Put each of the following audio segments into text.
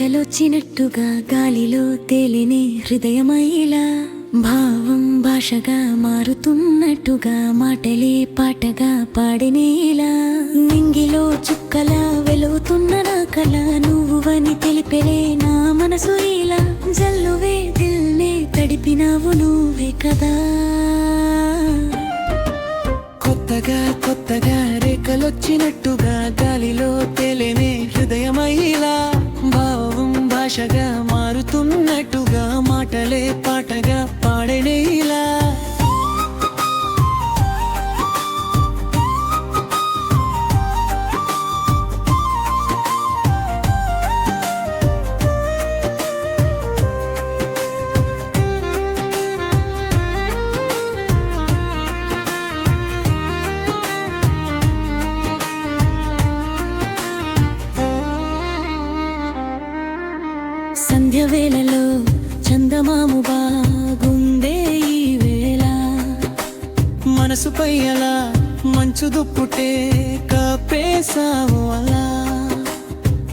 రేఖలొచ్చినట్టుగా గాలిలో తేలినే హృదయమైలా భావం భాషగా మారుతున్నట్టుగా మాటలే పాటగా పాడినేలా నింగిలో చుక్కలా వెలుగుతున్న నా కల నువ్వని తెలిపెలే నా మనసు ఇలా జల్లువే దిల్నే తడిపినావు నువ్వే కదా. కొత్తగా కొత్తగా రేఖలొచ్చినట్టుగా గాలిలో తేలినే హృదయమైలా భావం భాషగా మారుతున్నట్టుగా మాటలే పాటగా పాడనేలా. సంధ్య వేళలో చందమాము బాగుందే ఈ వేళ మనసుపై అలా మంచు దుప్పుటే కప్పేసావు అలా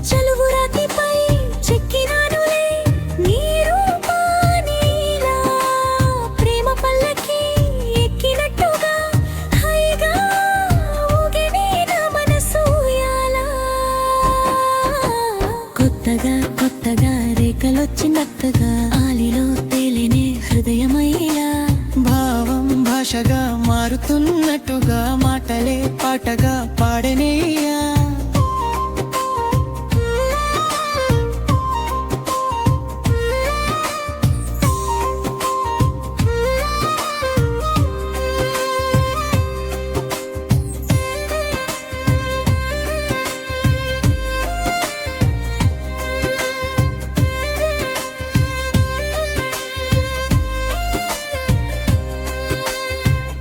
చలువు రాతిపై చెక్కినానులే నీ రూపానిలా ప్రేమ పల్లకి ఎక్కినట్టుగా హైగా ఊగినే నా మనసు యాలా. కొత్తగా కొత్తగా రేఖలొచ్చినట్టుగా ఆలిలో తేలినే హృదయమైలా భావం భాషగా మారుతున్నట్టుగా మాటలే పాటగా పాడనేయా.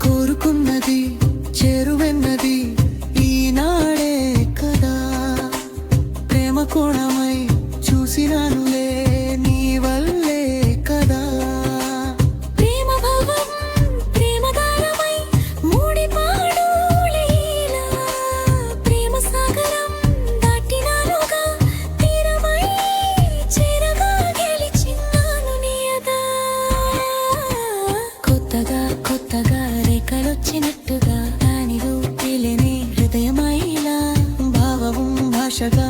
కోరుకున్నది చేరువెన్నది ఈనాడే కదా ప్రేమ కోణమై చూసినానులే నీ వల్లే కదా. ప్రేమ భావం ప్రేమ గారమై మూడి పాడులేలా ప్రేమ సాగరం దాటినానుగా తీరమై చేరగా గెలిచినాను నీయదా. కొత్తగా కొత్తగా రేఖలొచ్చినట్టుగా దానిలో తేలినే హృదయమైలా భావం భాషగా